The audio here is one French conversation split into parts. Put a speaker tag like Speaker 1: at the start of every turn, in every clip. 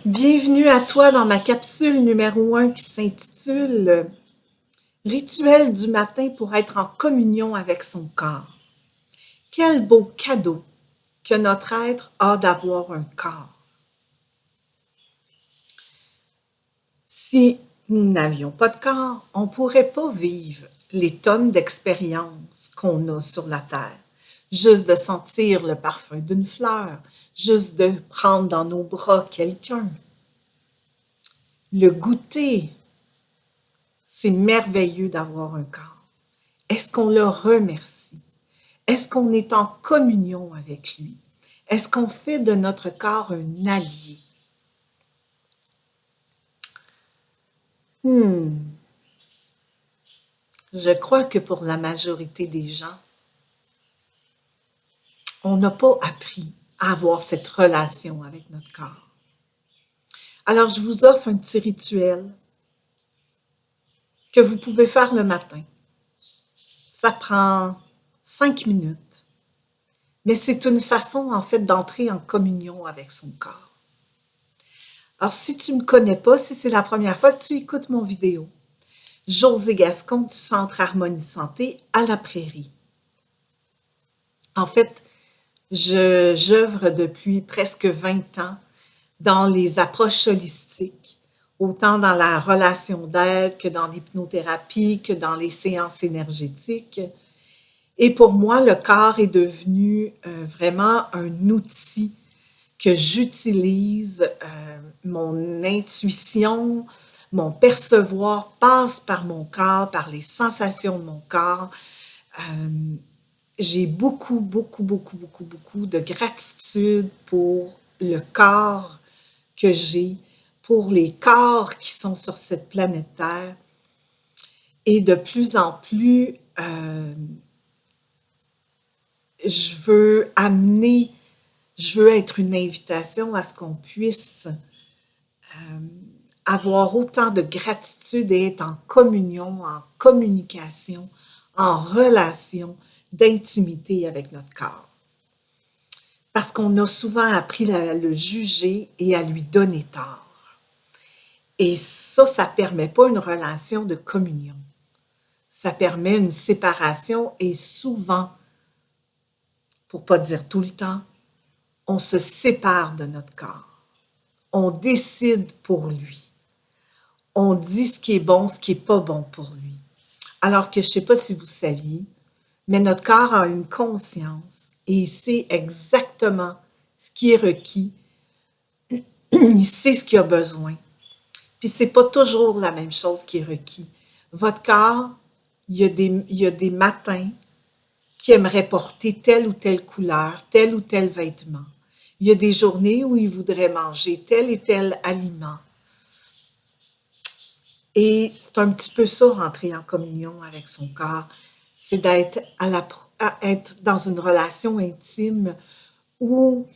Speaker 1: Bienvenue à toi dans ma capsule numéro 1 qui s'intitule Rituel du matin pour être en communion avec son corps. Quel beau cadeau que notre être a d'avoir un corps. Si nous n'avions pas de corps, on ne pourrait pas vivre les tonnes d'expériences qu'on a sur la Terre. Juste de sentir le parfum d'une fleur, juste de prendre dans nos bras quelqu'un, le goûter. C'est merveilleux d'avoir un corps. Est-ce qu'on le remercie? Est-ce qu'on est en communion avec lui? Est-ce qu'on fait de notre corps un allié? Je crois que pour la majorité des gens, on n'a pas appris à avoir cette relation avec notre corps. Alors, je vous offre un petit rituel que vous pouvez faire le matin. Ça prend 5 minutes, mais c'est une façon, en fait, d'entrer en communion avec son corps. Alors, si tu ne me connais pas, si c'est la première fois que tu écoutes mon vidéo, Josée Gascon du Centre Harmonie Santé à la Prairie. En fait, j'œuvre depuis presque 20 ans dans les approches holistiques, autant dans la relation d'aide que dans l'hypnothérapie, que dans les séances énergétiques. Et pour moi, le corps est devenu vraiment un outil que j'utilise. Mon intuition, mon percevoir passe par mon corps, par les sensations de mon corps. J'ai beaucoup de gratitude pour le corps que j'ai, pour les corps qui sont sur cette planète Terre. Et de plus en plus, je veux être une invitation à ce qu'on puisse avoir autant de gratitude et être en communion, en communication, en relation d'intimité avec notre corps. Parce qu'on a souvent appris à le juger et à lui donner tort. Et ça ne permet pas une relation de communion. Ça permet une séparation et souvent, pour ne pas dire tout le temps, on se sépare de notre corps. On décide pour lui. On dit ce qui est bon, ce qui n'est pas bon pour lui. Alors que je ne sais pas si vous saviez, mais notre corps a une conscience et il sait exactement ce qui est requis. Il sait ce qu'il a besoin. Puis c'est pas toujours la même chose qui est requis. Votre corps, il y a des matins qui aimerait porter telle ou telle couleur, tel ou tel vêtement. Il y a des journées où il voudrait manger tel et tel aliment. Et c'est un petit peu ça, rentrer en communion avec son corps. C'est d'être être dans une relation intime où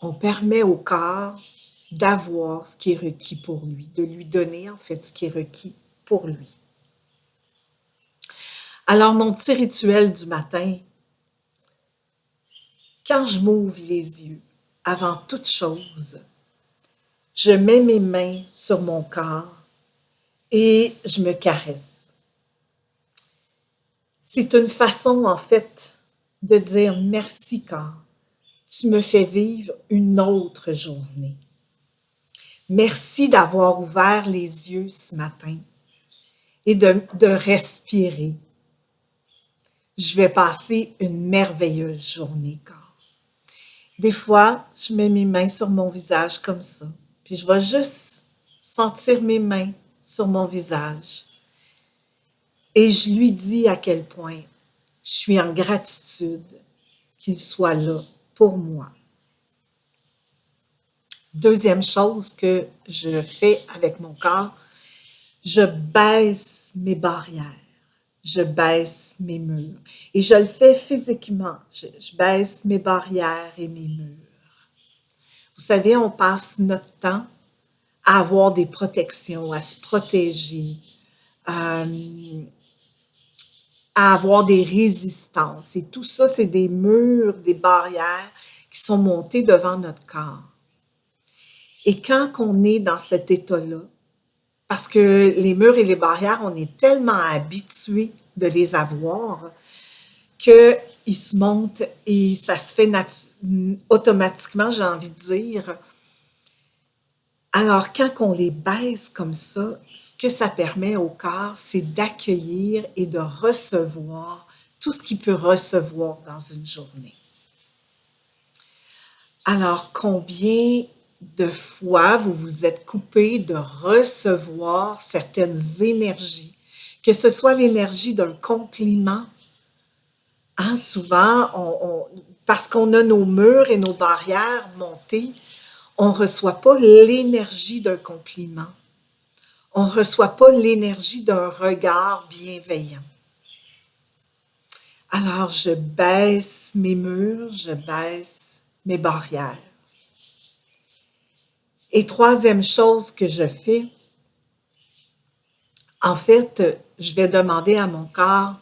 Speaker 1: on permet au corps d'avoir ce qui est requis pour lui, de lui donner en fait ce qui est requis pour lui. Alors, mon petit rituel du matin, quand je m'ouvre les yeux, avant toute chose, je mets mes mains sur mon corps et je me caresse. C'est une façon, en fait, de dire merci corps. Tu me fais vivre une autre journée. Merci d'avoir ouvert les yeux ce matin et de respirer. Je vais passer une merveilleuse journée, corps. Des fois, je mets mes mains sur mon visage comme ça, puis je vais juste sentir mes mains sur mon visage. Et je lui dis à quel point je suis en gratitude qu'il soit là pour moi. Deuxième chose que je fais avec mon corps, je baisse mes barrières, je baisse mes murs. Et je le fais physiquement, je baisse mes barrières et mes murs. Vous savez, on passe notre temps à avoir des protections, à se protéger, à avoir des résistances. Et tout ça, c'est des murs, des barrières qui sont montées devant notre corps. Et quand on est dans cet état-là, parce que les murs et les barrières, on est tellement habitués de les avoir qu'ils se montent et ça se fait automatiquement, j'ai envie de dire. Alors, quand on les baisse comme ça, ce que ça permet au corps, c'est d'accueillir et de recevoir tout ce qu'il peut recevoir dans une journée. Alors, combien de fois vous vous êtes coupé de recevoir certaines énergies, que ce soit l'énergie d'un compliment, hein, souvent, parce qu'on a nos murs et nos barrières montées, on ne reçoit pas l'énergie d'un compliment. On ne reçoit pas l'énergie d'un regard bienveillant. Alors, je baisse mes murs, je baisse mes barrières. Et troisième chose que je fais, en fait, je vais demander à mon corps,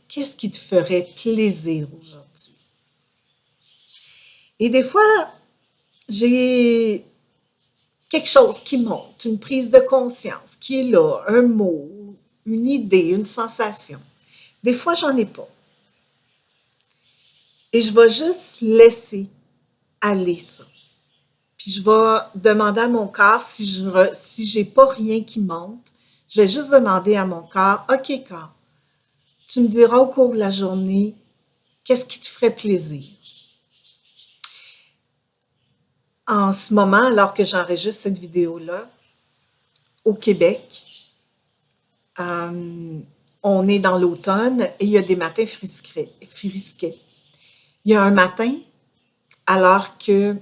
Speaker 1: qu'est-ce qui te ferait plaisir aujourd'hui? Et des fois, j'ai quelque chose qui monte, une prise de conscience qui est là, un mot, une idée, une sensation. Des fois, j'en ai pas. Et je vais juste laisser aller ça. Puis je vais demander à mon corps, si j'ai pas rien qui monte, je vais juste demander à mon corps, OK corps, tu me diras au cours de la journée, qu'est-ce qui te ferait plaisir? En ce moment, alors que j'enregistre cette vidéo-là, au Québec, on est dans l'automne et il y a des matins frisquets. Il y a un matin, alors que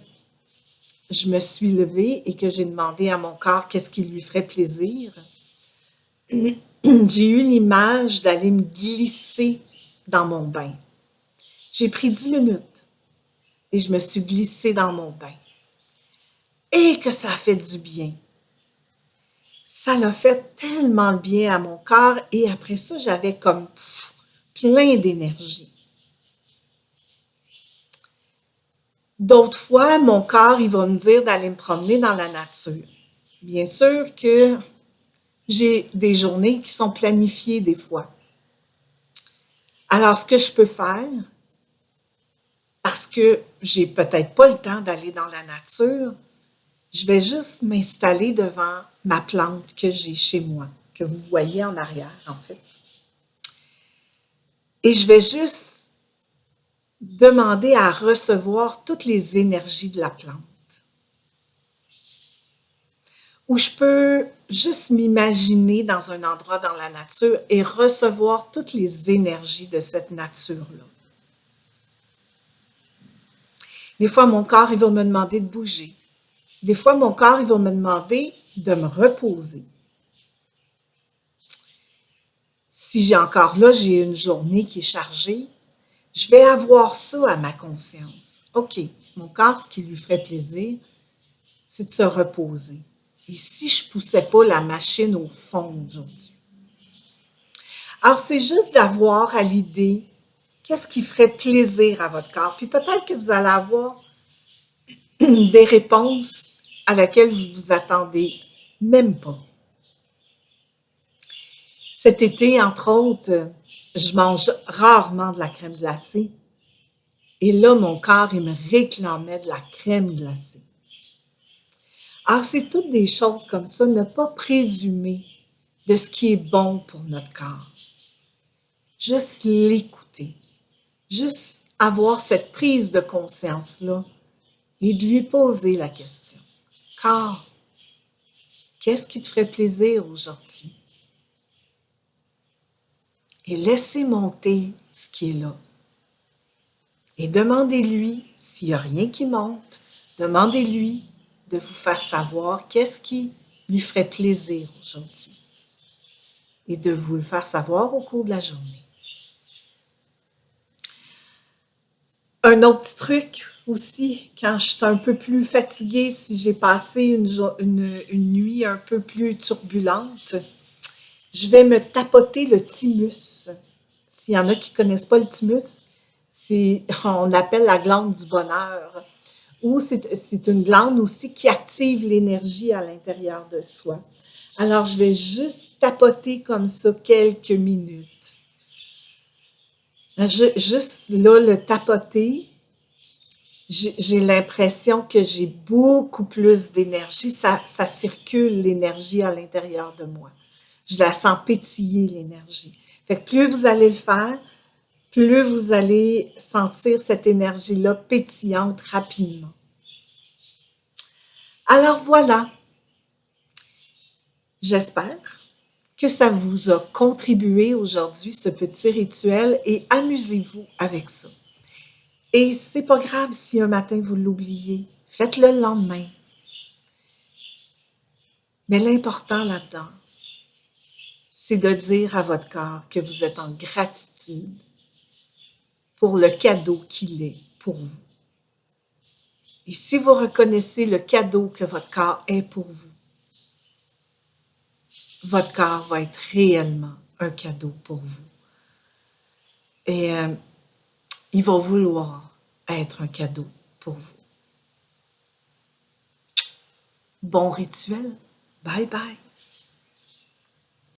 Speaker 1: je me suis levée et que j'ai demandé à mon corps qu'est-ce qui lui ferait plaisir, j'ai eu l'image d'aller me glisser dans mon bain. J'ai pris 10 minutes et je me suis glissée dans mon bain. Et que ça a fait du bien. Ça l'a fait tellement bien à mon corps et après ça, j'avais comme plein d'énergie. D'autres fois, mon corps, il va me dire d'aller me promener dans la nature. Bien sûr que j'ai des journées qui sont planifiées des fois. Alors, ce que je peux faire, parce que j'ai peut-être pas le temps d'aller dans la nature, je vais juste m'installer devant ma plante que j'ai chez moi, que vous voyez en arrière, en fait. Et je vais juste demander à recevoir toutes les énergies de la plante. Ou je peux juste m'imaginer dans un endroit dans la nature et recevoir toutes les énergies de cette nature-là. Des fois, mon corps, il va me demander de bouger. Des fois, mon corps, il va me demander de me reposer. Si j'ai une journée qui est chargée, je vais avoir ça à ma conscience. OK, mon corps, ce qui lui ferait plaisir, c'est de se reposer. Et si je ne poussais pas la machine au fond aujourd'hui? Alors, c'est juste d'avoir à l'idée qu'est-ce qui ferait plaisir à votre corps. Puis peut-être que vous allez avoir des réponses à laquelle vous vous attendez même pas. Cet été, entre autres, je mange rarement de la crème glacée. Et là, mon corps, il me réclamait de la crème glacée. Alors, c'est toutes des choses comme ça, ne pas présumer de ce qui est bon pour notre corps. Juste l'écouter. Juste avoir cette prise de conscience-là et de lui poser la question. Corps, qu'est-ce qui te ferait plaisir aujourd'hui? Et laissez monter ce qui est là. Et demandez-lui, s'il n'y a rien qui monte, demandez-lui de vous faire savoir qu'est-ce qui lui ferait plaisir aujourd'hui. Et de vous le faire savoir au cours de la journée. Un autre petit truc aussi, quand je suis un peu plus fatiguée, si j'ai passé une nuit un peu plus turbulente, je vais me tapoter le thymus. S'il y en a qui ne connaissent pas le thymus, on appelle la glande du bonheur. ou c'est une glande aussi qui active l'énergie à l'intérieur de soi. Alors, je vais juste tapoter comme ça quelques minutes. Juste là, le tapoter, j'ai l'impression que j'ai beaucoup plus d'énergie. Ça circule l'énergie à l'intérieur de moi. Je la sens pétiller, l'énergie. Fait que plus vous allez le faire, plus vous allez sentir cette énergie-là pétillante rapidement. Alors voilà, j'espère que ça vous a contribué aujourd'hui, ce petit rituel, et amusez-vous avec ça. Et c'est pas grave si un matin vous l'oubliez, faites-le le lendemain. Mais l'important là-dedans, c'est de dire à votre corps que vous êtes en gratitude pour le cadeau qu'il est pour vous. Et si vous reconnaissez le cadeau que votre corps est pour vous, votre corps va être réellement un cadeau pour vous. Et il va vouloir être un cadeau pour vous. Bon rituel. Bye bye.